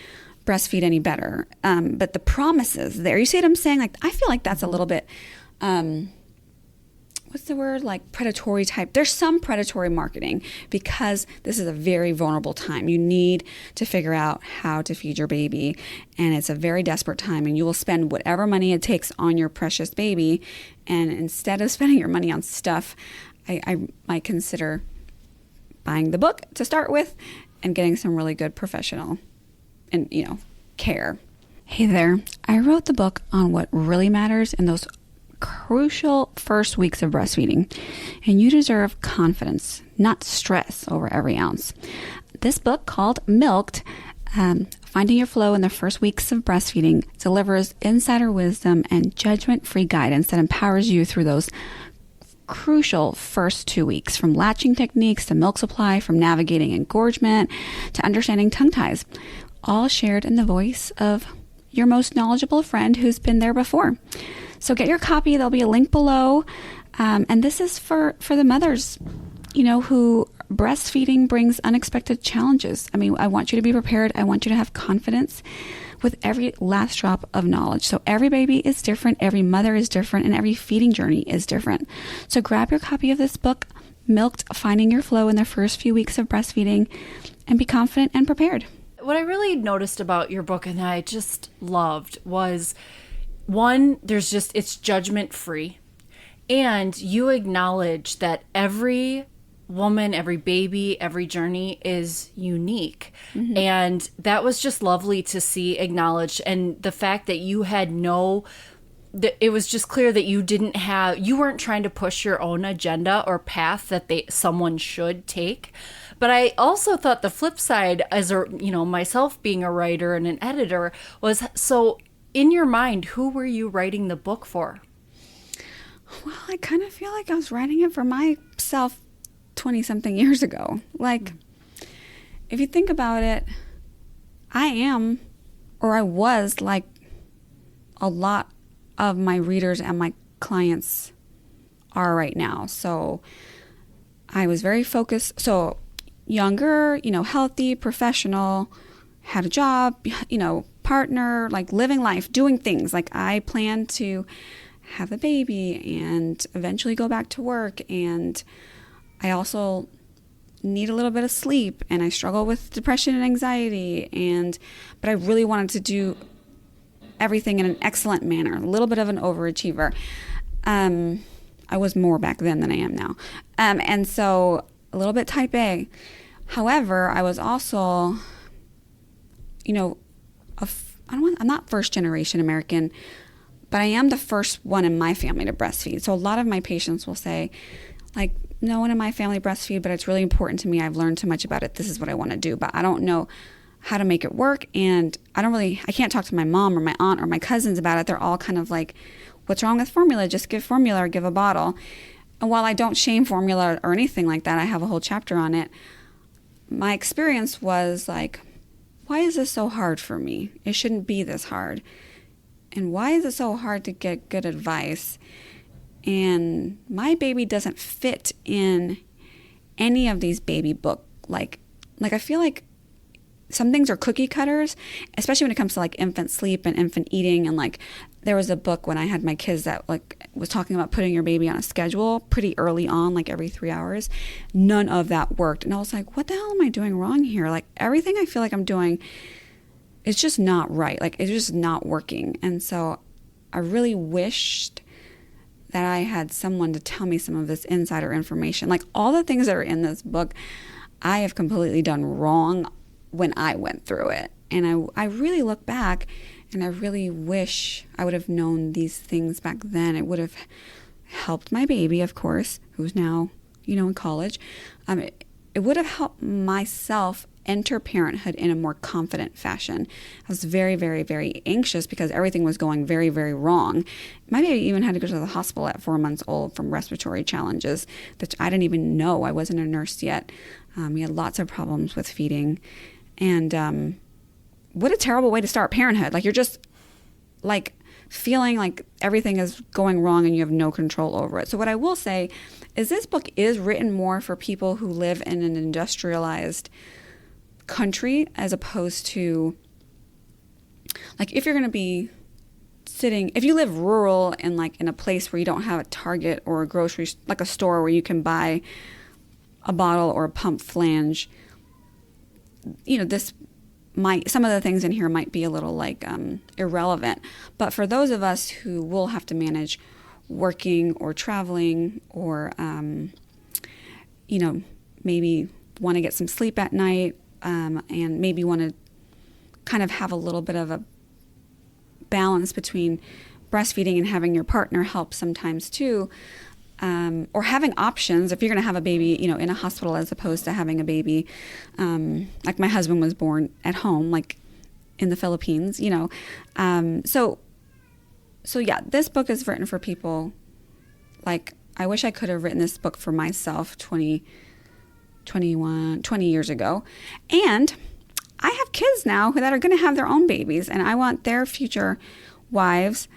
breastfeed any better. But the promises there, you see what I'm saying? Like, I feel like that's a little bit what's the word? Like predatory type. There's some predatory marketing because this is a very vulnerable time. You need to figure out how to feed your baby, and it's a very desperate time, and you will spend whatever money it takes on your precious baby. And instead of spending your money on stuff, I might consider buying the book to start with and getting some really good professional and, care. Hey there. I wrote the book on what really matters in those crucial first weeks of breastfeeding, and you deserve confidence, not stress over every ounce. This book, called Milked, Finding Your Flow in the First Weeks of Breastfeeding, delivers insider wisdom and judgment-free guidance that empowers you through those crucial first 2 weeks, from latching techniques to milk supply, from navigating engorgement to understanding tongue ties, all shared in the voice of your most knowledgeable friend who's been there before. So get your copy. There'll be a link below. And this is for the mothers, who breastfeeding brings unexpected challenges. I mean, I want you to be prepared. I want you to have confidence with every last drop of knowledge. So every baby is different. Every mother is different. And every feeding journey is different. So grab your copy of this book, Milked, Finding Your Flow in the First Few Weeks of Breastfeeding, and be confident and prepared. What I really noticed about your book and that I just loved was, one, it's judgment free, and you acknowledge that every woman, every baby, every journey is unique. Mm-hmm. And that was just lovely to see acknowledged. And the fact that you had it was just clear that you weren't trying to push your own agenda or path that someone should take. But I also thought the flip side, as myself being a writer and an editor, was, so in your mind, who were you writing the book for? Well, I kind of feel like I was writing it for myself 20-something years ago. Like, if you think about it, I was like a lot of my readers and my clients are right now. So I was very focused. So younger, healthy, professional, had a job, partner, like living life, doing things. Like, I plan to have a baby and eventually go back to work. And I also need a little bit of sleep, and I struggle with depression and anxiety. But I really wanted to do everything in an excellent manner, a little bit of an overachiever. I was more back then than I am now. And so a little bit type A. However, I was also, I'm not first generation American, but I am the first one in my family to breastfeed. So a lot of my patients will say, like, no one in my family breastfeed, but it's really important to me. I've learned too much about it. This is what I want to do, but I don't know how to make it work. And I can't talk to my mom or my aunt or my cousins about it. They're all kind of like, what's wrong with formula? Just give formula or give a bottle. And while I don't shame formula or anything like that, I have a whole chapter on it. My experience was like, why is this so hard for me? It shouldn't be this hard. And why is it so hard to get good advice? And my baby doesn't fit in any of these baby book. Like I feel like some things are cookie cutters, especially when it comes to like infant sleep and infant eating. And like there was a book when I had my kids that like was talking about putting your baby on a schedule pretty early on, like every 3 hours. None of that worked. And I was like, what the hell am I doing wrong here? Like everything I feel like I'm doing is just not right. Like it's just not working. And so I really wished that I had someone to tell me some of this insider information. Like all the things that are in this book, I have completely done wrong when I went through it. And I really look back and I really wish I would have known these things back then. It would have helped my baby, of course, who's now, in college. It would have helped myself enter parenthood in a more confident fashion. I was very, very, very anxious because everything was going very, very wrong. My baby even had to go to the hospital at 4 months old from respiratory challenges that I didn't even know. I wasn't a nurse yet. He had lots of problems with feeding. And what a terrible way to start parenthood. Like you're just like feeling like everything is going wrong and you have no control over it. So what I will say is this book is written more for people who live in an industrialized country as opposed to like if you're going to be if you live rural and like in a place where you don't have a Target or a grocery, like a store where you can buy a bottle or a pump flange, some of the things in here might be a little like irrelevant. But for those of us who will have to manage working or traveling or, maybe want to get some sleep at night and maybe want to kind of have a little bit of a balance between breastfeeding and having your partner help sometimes too, or having options if you're going to have a baby, in a hospital as opposed to having a baby. Like my husband was born at home, like in the Philippines, So yeah, this book is written for people. Like I wish I could have written this book for myself 20 years ago. And I have kids now that are going to have their own babies, and I want their future wives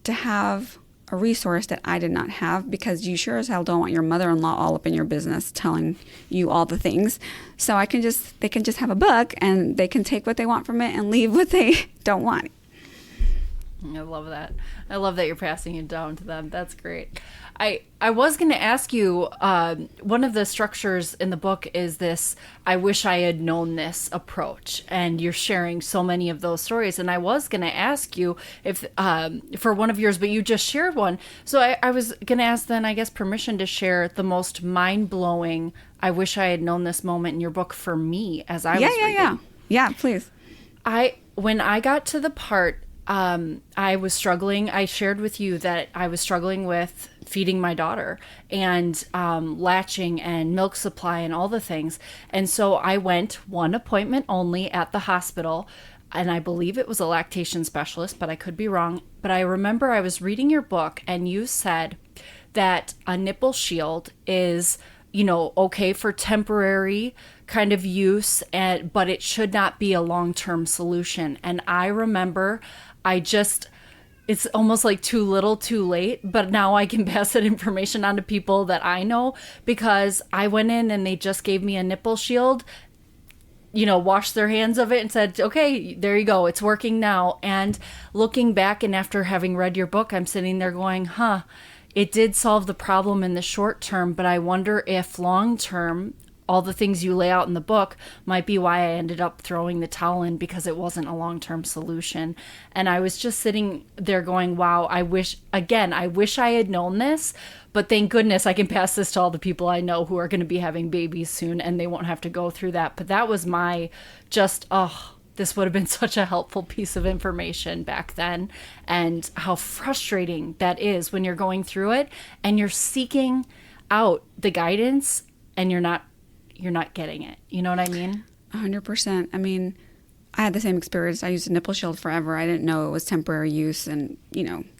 to have a resource that I did not have, because you sure as hell don't want your mother-in-law all up in your business telling you all the things. So they can just have a book and they can take what they want from it and leave what they don't want. I love that. I love that you're passing it down to them. That's great. I was going to ask you, one of the structures in the book is this, I wish I had known this approach, and you're sharing so many of those stories. And I was going to ask you if, for one of yours, but you just shared one. So I was going to ask then, I guess, permission to share the most mind-blowing, I wish I had known this moment in your book for me as I was reading. Yeah, please. When I got to the part, I was struggling. I shared with you that I was struggling with feeding my daughter and latching and milk supply and all the things. And so I went one appointment only at the hospital, and I believe it was a lactation specialist, but I could be wrong. But I remember I was reading your book and you said that a nipple shield is, okay for temporary kind of use, but it should not be a long-term solution. And I remember it's almost like too little too late, but now I can pass that information on to people that I know, because I went in and they just gave me a nipple shield, washed their hands of it and said, okay, there you go. It's working now. And looking back and after having read your book, I'm sitting there going, it did solve the problem in the short term, but I wonder if long term, all the things you lay out in the book might be why I ended up throwing the towel in, because it wasn't a long-term solution. And I was just sitting there going, wow, I wish I had known this, but thank goodness I can pass this to all the people I know who are going to be having babies soon, and they won't have to go through that. But that was my this would have been such a helpful piece of information back then, and how frustrating that is when you're going through it and you're seeking out the guidance and you're not getting it. You know what I mean? 100%. I mean, I had the same experience. I used a nipple shield forever. I didn't know it was temporary use, and,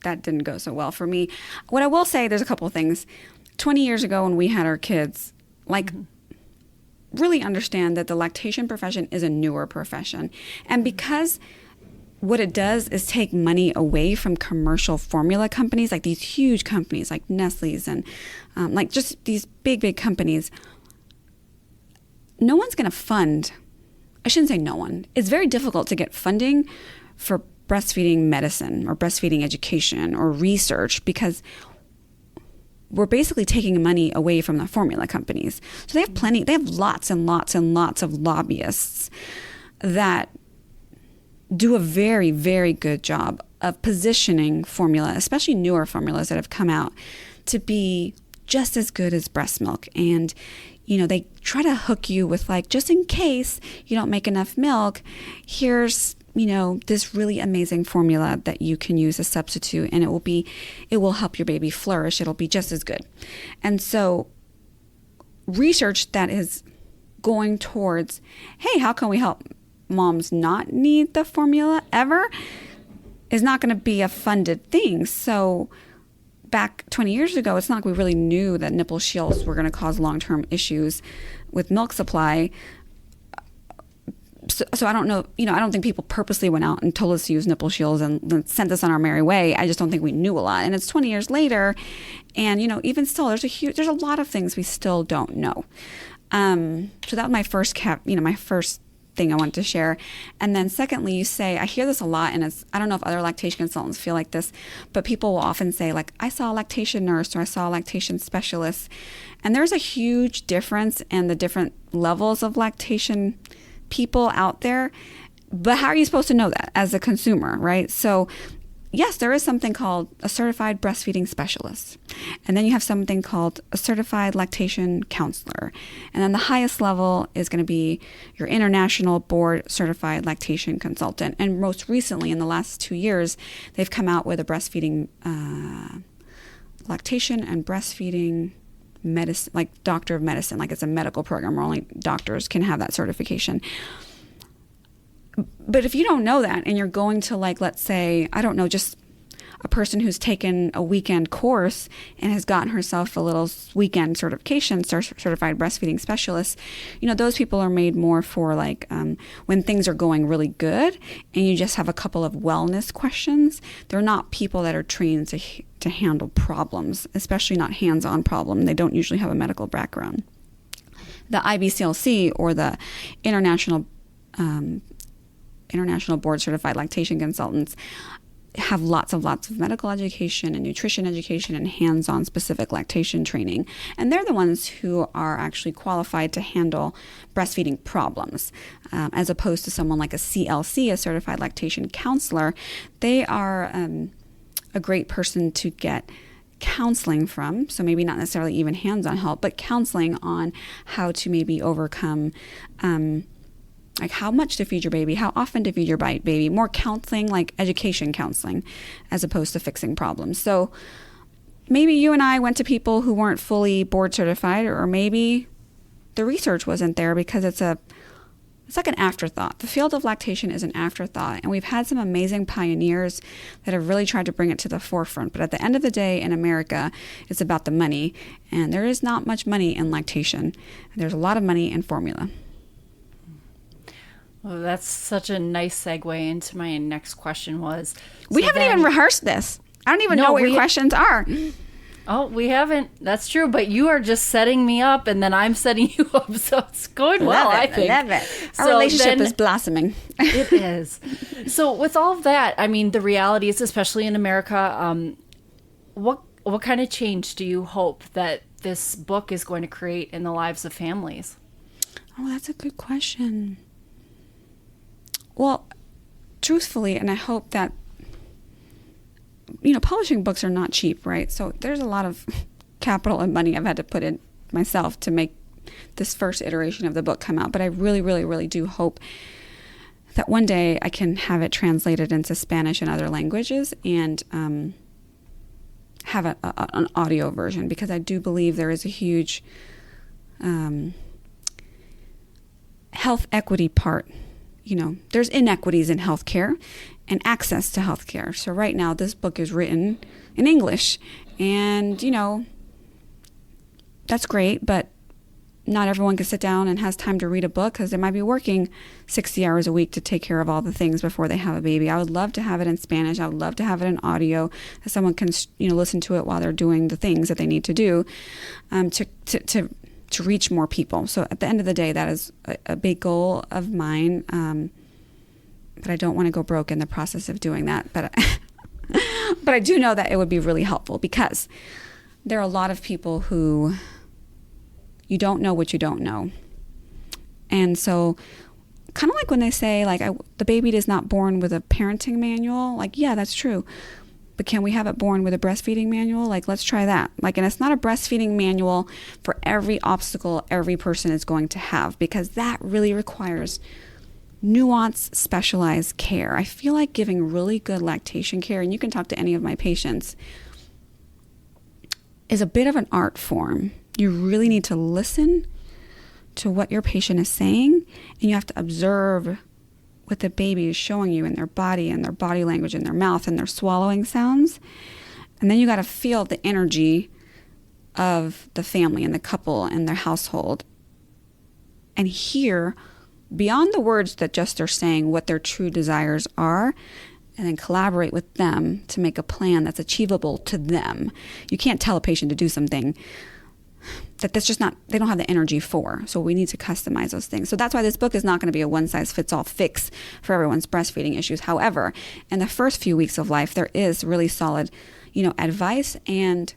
that didn't go so well for me. What I will say, there's a couple of things. 20 years ago when we had our kids, really understand that the lactation profession is a newer profession. And because what it does is take money away from commercial formula companies, like these huge companies like Nestle's and just these big, big companies, no one's going to fund. I shouldn't say no one. It's very difficult to get funding for breastfeeding medicine or breastfeeding education or research, because we're basically taking money away from the formula companies. So they have lots and lots and lots of lobbyists that do a very, very good job of positioning formula, especially newer formulas that have come out, to be just as good as breast milk. And, they try to hook you with just in case you don't make enough milk, here's, this really amazing formula that you can use as substitute, and it will help your baby flourish. It'll be just as good. And so research that is going towards, hey, how can we help moms not need the formula ever, is not going to be a funded thing. So back 20 years ago, it's not like we really knew that nipple shields were going to cause long-term issues with milk supply. So I don't know, I don't think people purposely went out and told us to use nipple shields and sent us on our merry way. I just don't think we knew a lot. And it's 20 years later, and, even still, there's a lot of things we still don't know. So that was my first my first thing I wanted to share. And then secondly, you say, I hear this a lot, and I don't know if other lactation consultants feel like this, but people will often say, I saw a lactation nurse or I saw a lactation specialist. And there's a huge difference in the different levels of lactation people out there. But how are you supposed to know that as a consumer, right? So yes, there is something called a certified breastfeeding specialist. And then you have something called a certified lactation counselor. And then the highest level is going to be your international board certified lactation consultant. And most recently, in the last 2 years, they've come out with a breastfeeding, lactation and breastfeeding medicine, like doctor of medicine, like it's a medical program where only doctors can have that certification. But if you don't know that, and you're going to let's say, I don't know, just a person who's taken a weekend course and has gotten herself a little weekend certification, certified breastfeeding specialist, those people are made more for when things are going really good and you just have a couple of wellness questions. They're not people that are trained to handle problems, especially not hands-on problem. They don't usually have a medical background. The IBCLC, or the International board certified lactation consultants, have lots of medical education and nutrition education and hands-on specific lactation training. And they're the ones who are actually qualified to handle breastfeeding problems, as opposed to someone like a CLC, a certified lactation counselor. They are a great person to get counseling from. So maybe not necessarily even hands-on help, but counseling on how to maybe overcome how much to feed your baby, how often to feed your baby, more counseling, like education counseling, as opposed to fixing problems. So maybe you and I went to people who weren't fully board certified, or maybe the research wasn't there because it's like an afterthought. The field of lactation is an afterthought, and we've had some amazing pioneers that have really tried to bring it to the forefront. But at the end of the day, in America, it's about the money, and there is not much money in lactation. There's a lot of money in formula. Well, that's such a nice segue into my next question was... We haven't even rehearsed this. I don't even know what your questions are. Oh, we haven't. That's true. But you are just setting me up, and then I'm setting you up. So it's going well, I think. Love it. Our relationship is blossoming. It is. So with all of that, I mean, the reality is, especially in America, what kind of change do you hope that this book is going to create in the lives of families? Oh, that's a good question. Well, truthfully, and I hope that, publishing books are not cheap, right? So there's a lot of capital and money I've had to put in myself to make this first iteration of the book come out. But I really, really, really do hope that one day I can have it translated into Spanish and other languages and have an audio version, because I do believe there is a huge health equity part. There's inequities in healthcare and access to healthcare. So right now, this book is written in English, and that's great, but not everyone can sit down and has time to read a book, because they might be working 60 hours a week to take care of all the things before they have a baby. I would love to have it in Spanish. I would love to have it in audio, that someone can listen to it while they're doing the things that they need to do to reach more people. So at the end of the day, that is a big goal of mine. But I don't want to go broke in the process of doing that. But but I do know that it would be really helpful, because there are a lot of people who you don't know what you don't know. And so kind of like when they say, like, the baby is not born with a parenting manual. Like, yeah, that's true. But can we have it born with a breastfeeding manual? Like, let's try that. Like, and it's not a breastfeeding manual for every obstacle every person is going to have, because that really requires nuanced, specialized care. I feel like giving really good lactation care, and you can talk to any of my patients, is a bit of an art form. You really need to listen to what your patient is saying, and you have to observe what the baby is showing you in their body and their body language and their mouth and their swallowing sounds. And then you got to feel the energy of the family and the couple and their household, and hear beyond the words that just are saying what their true desires are, and then collaborate with them to make a plan that's achievable to them. You can't tell a patient to do something that's just not, they don't have the energy for. So we need to customize those things. So that's why this book is not going to be a one-size-fits-all fix for everyone's breastfeeding issues. However, in the first few weeks of life, there is really solid, advice and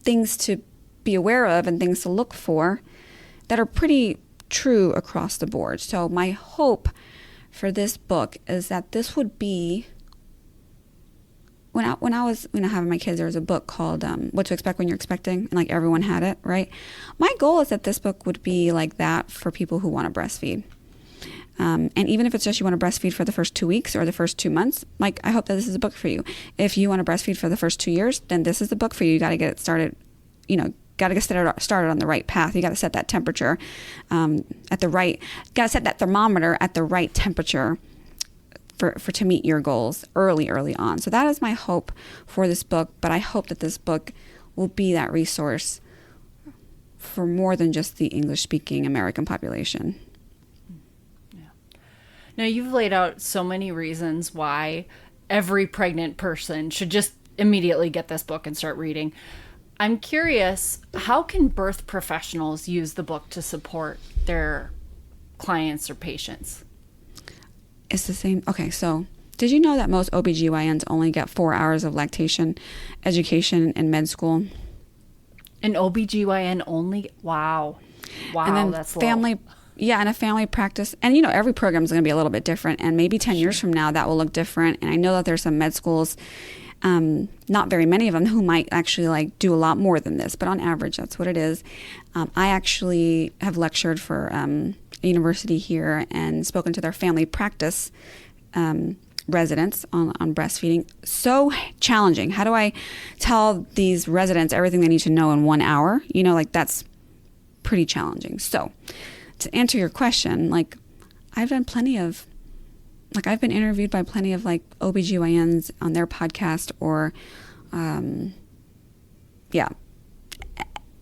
things to be aware of and things to look for that are pretty true across the board. So my hope for this book is that this would be, when I was having my kids, there was a book called What to Expect When You're Expecting, and like everyone had it, right? My goal is that this book would be like that for people who want to breastfeed. And even if it's just you want to breastfeed for the first 2 weeks or the first 2 months, like, I hope that this is a book for you. If you want to breastfeed for the first 2 years, then this is the book for you. You got to get it started, got to get started on the right path. You got to set that temperature got to set that thermometer at the right temperature for to meet your goals early on. So that is my hope for this book, but I hope that this book will be that resource for more than just the English-speaking American population. Yeah. Now, you've laid out so many reasons why every pregnant person should just immediately get this book and start reading. I'm curious, how can birth professionals use the book to support their clients or patients? It's the same. Okay, so did you know that most OBGYNs only get 4 hours of lactation education in med school? An OBGYN only? Wow, and then that's family low. Yeah, and a family practice. And, every program is going to be a little bit different. And maybe 10 years from now, that will look different. And I know that there's some med schools, not very many of them, who might actually do a lot more than this. But on average, that's what it is. I actually have lectured for university here and spoken to their family practice residents on breastfeeding. So challenging. How do I tell these residents everything they need to know in 1 hour? That's pretty challenging. So to answer your question, I've done plenty of, I've been interviewed by plenty of OBGYNs on their podcast or,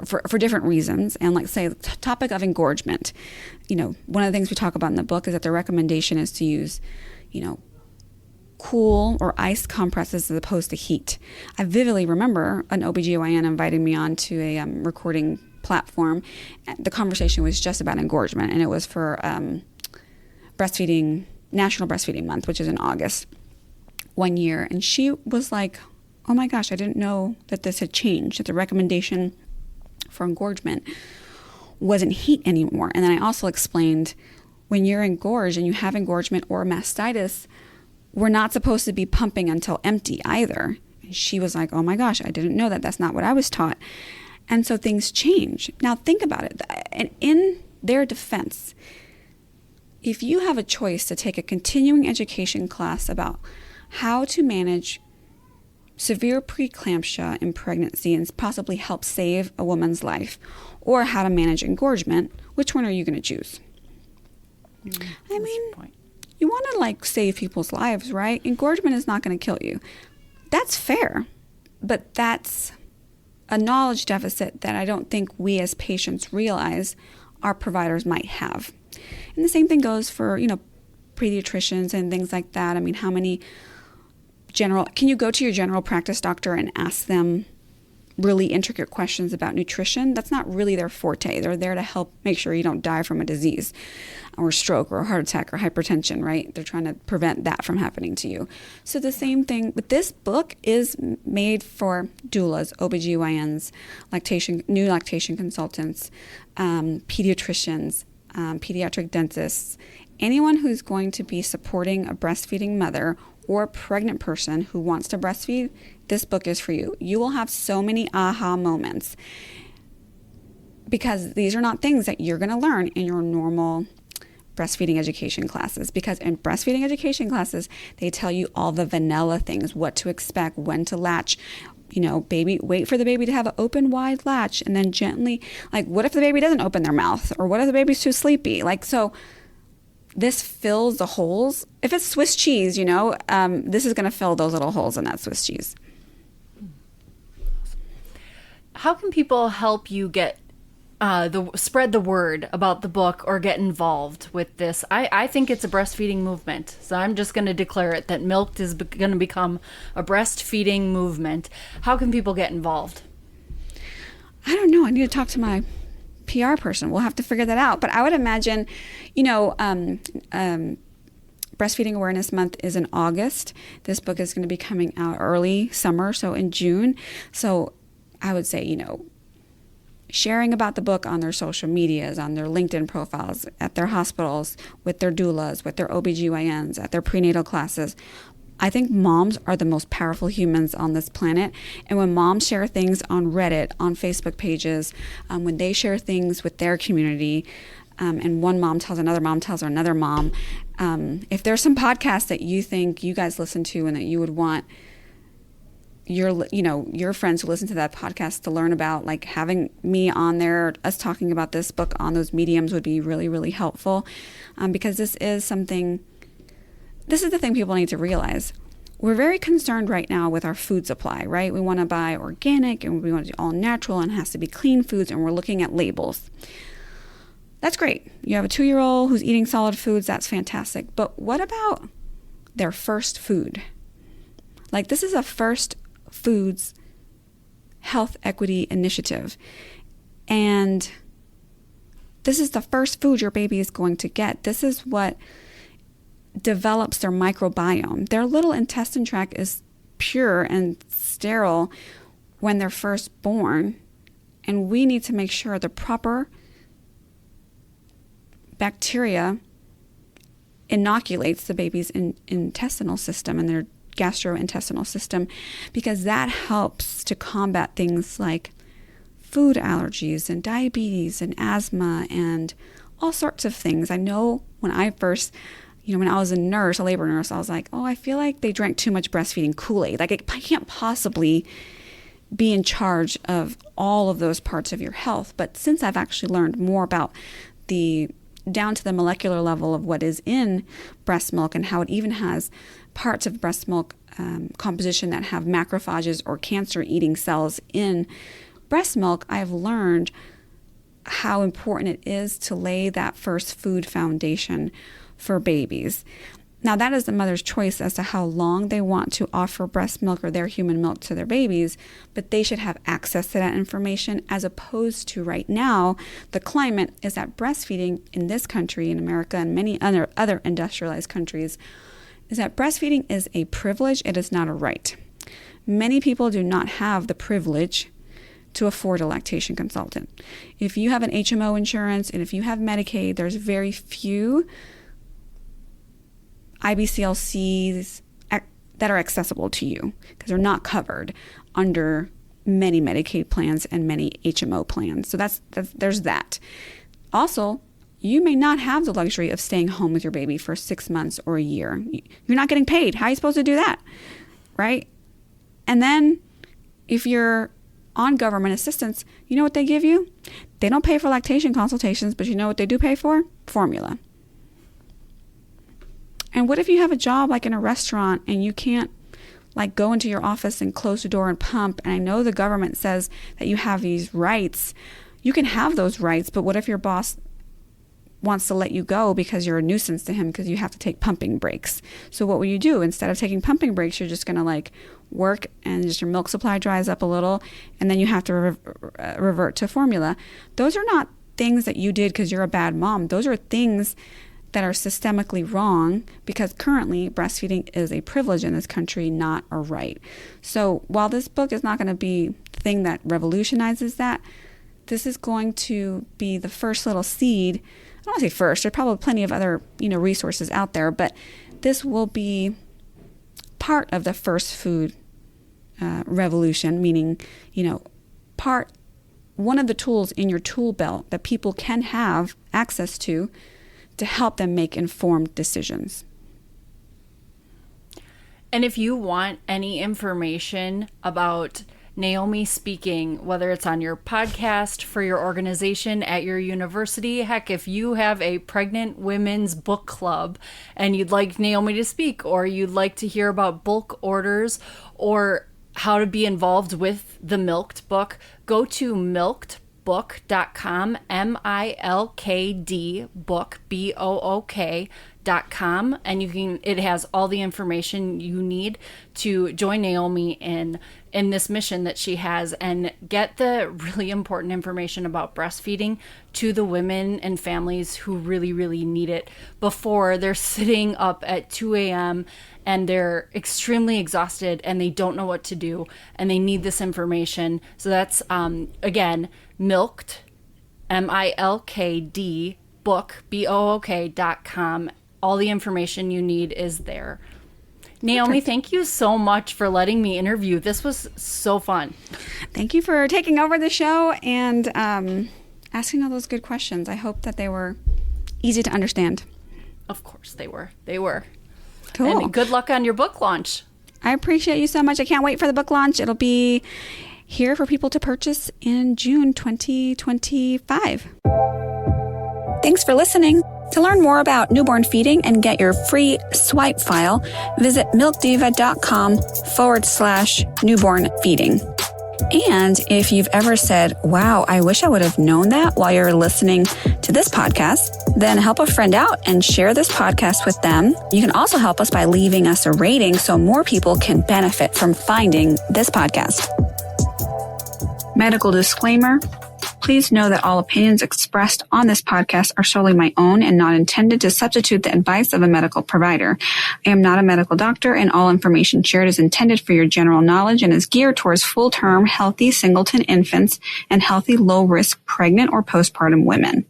for different reasons. And say the topic of engorgement, one of the things we talk about in the book is that the recommendation is to use, cool or ice compresses as opposed to heat. I vividly remember an OBGYN inviting me on to a recording platform. The conversation was just about engorgement, and it was for National Breastfeeding Month, which is in August, 1 year. And she was like, oh my gosh, I didn't know that this had changed, that the recommendation for engorgement wasn't heat anymore. And then I also explained, when you're engorged and you have engorgement or mastitis, we're not supposed to be pumping until empty either. And she was like, oh my gosh, I didn't know that. That's not what I was taught. And so things change. Now think about it. And in their defense, if you have a choice to take a continuing education class about how to manage severe preeclampsia in pregnancy and possibly help save a woman's life, or how to manage engorgement, which one are you going to choose? I mean, you want to save people's lives, right? Engorgement is not going to kill you. That's fair, but that's a knowledge deficit that I don't think we as patients realize our providers might have. And the same thing goes for, pediatricians and things like that. I mean, how many can you go to your general practice doctor and ask them really intricate questions about nutrition? That's not really their forte. They're there to help make sure you don't die from a disease or stroke or a heart attack or hypertension, right? They're trying to prevent that from happening to you. So the same thing with this book is made for doulas, OBGYNs, new lactation consultants, pediatricians, pediatric dentists, anyone who's going to be supporting a breastfeeding mother or a pregnant person who wants to breastfeed. This book is for you. You will have so many aha moments because these are not things that you're going to learn in your normal breastfeeding education classes, because in breastfeeding education classes, they tell you all the vanilla things, what to expect, when to latch, wait for the baby to have an open wide latch and then gently, what if the baby doesn't open their mouth, or what if the baby's too sleepy? So this fills the holes. If it's Swiss cheese, this is going to fill those little holes in that Swiss cheese. How can people help you get spread the word about the book or get involved with this? I think it's a breastfeeding movement, so I'm just going to declare it that Milked is going to become a breastfeeding movement. How can people get involved? I don't know. I need to talk to my PR person. We'll have to figure that out. But I would imagine, Breastfeeding Awareness Month is in August. This book is going to be coming out early summer, so in June. So I would say, sharing about the book on their social medias, on their LinkedIn profiles, at their hospitals, with their doulas, with their OBGYNs, at their prenatal classes. I think moms are the most powerful humans on this planet. And when moms share things on Reddit, on Facebook pages, when they share things with their community, and one mom tells another mom tells another mom, if there's some podcasts that you think you guys listen to and that you would want your friends who listen to that podcast to learn about, having me on there, us talking about this book on those mediums would be really, really helpful, because this is the thing people need to realize. We're very concerned right now with our food supply, right? We want to buy organic and we want to do all natural and it has to be clean foods, and we're looking at labels. That's great. You have a 2-year-old who's eating solid foods. That's fantastic. But what about their first food? This is a First Foods Health Equity Initiative. And this is the first food your baby is going to get. This is what develops their microbiome. Their little intestine tract is pure and sterile when they're first born. And we need to make sure the proper bacteria inoculates the baby's intestinal system and their gastrointestinal system, because that helps to combat things like food allergies and diabetes and asthma and all sorts of things. I know when I first, when I was a nurse, a labor nurse, I was like, oh, I feel like they drank too much breastfeeding Kool-Aid. I can't possibly be in charge of all of those parts of your health. But since I've actually learned more about down to the molecular level of what is in breast milk and how it even has parts of breast milk composition that have macrophages or cancer-eating cells in breast milk, I have learned how important it is to lay that first food foundation for babies. Now, that is the mother's choice as to how long they want to offer breast milk or their human milk to their babies, but they should have access to that information, as opposed to right now, the climate is that breastfeeding in this country, in America, and many other industrialized countries, is that breastfeeding is a privilege. It is not a right. Many people do not have the privilege to afford a lactation consultant. If you have an HMO insurance and if you have Medicaid, there's very few IBCLCs that are accessible to you because they're not covered under many Medicaid plans and many HMO plans. So there's that. Also, you may not have the luxury of staying home with your baby for 6 months or a year. You're not getting paid. How are you supposed to do that? Right? And then if you're on government assistance, you know what they give you? They don't pay for lactation consultations, but you know what they do pay for? Formula. And what if you have a job like in a restaurant and you can't like go into your office and close the door and pump? And I know the government says that you have these rights. You can have those rights, but what if your boss wants to let you go because you're a nuisance to him because you have to take pumping breaks? So what will you do? Instead of taking pumping breaks, you're just going to like work and just your milk supply dries up a little, and then you have to revert to formula. Those are not things that you did because you're a bad mom. Those are things that are systemically wrong, because currently breastfeeding is a privilege in this country, not a right. So while this book is not going to be the thing that revolutionizes that, this is going to be the first little seed. I don't want to say first, there's probably plenty of other, resources out there, but this will be part of the first food revolution, meaning, one of the tools in your tool belt that people can have access to help them make informed decisions. And if you want any information about Naiomi speaking, whether it's on your podcast, for your organization, at your university, heck, if you have a pregnant women's book club and you'd like Naiomi to speak, or you'd like to hear about bulk orders or how to be involved with the Milked book, go to milkedbook.com, MILKD book, BOOK.com, and it has all the information you need to join Naiomi in this mission that she has and get the really important information about breastfeeding to the women and families who really, really need it before they're sitting up at 2 a.m. and they're extremely exhausted and they don't know what to do and they need this information. So that's, again, Milked, MILKD, book, BOOK.com. All the information you need is there. Naiomi, thank you so much for letting me interview. This was so fun. Thank you for taking over the show and asking all those good questions. I hope that they were easy to understand. Of course they were. They were. Cool. And good luck on your book launch. I appreciate you so much. I can't wait for the book launch. It'll be here for people to purchase in June 2025. Thanks for listening. To learn more about newborn feeding and get your free swipe file, visit milkdiva.com/newborn feeding. And if you've ever said, wow, I wish I would have known that while you're listening to this podcast, then help a friend out and share this podcast with them. You can also help us by leaving us a rating so more people can benefit from finding this podcast. Medical disclaimer. Please know that all opinions expressed on this podcast are solely my own and not intended to substitute the advice of a medical provider. I am not a medical doctor, and all information shared is intended for your general knowledge and is geared towards full-term, healthy singleton infants and healthy, low-risk pregnant or postpartum women.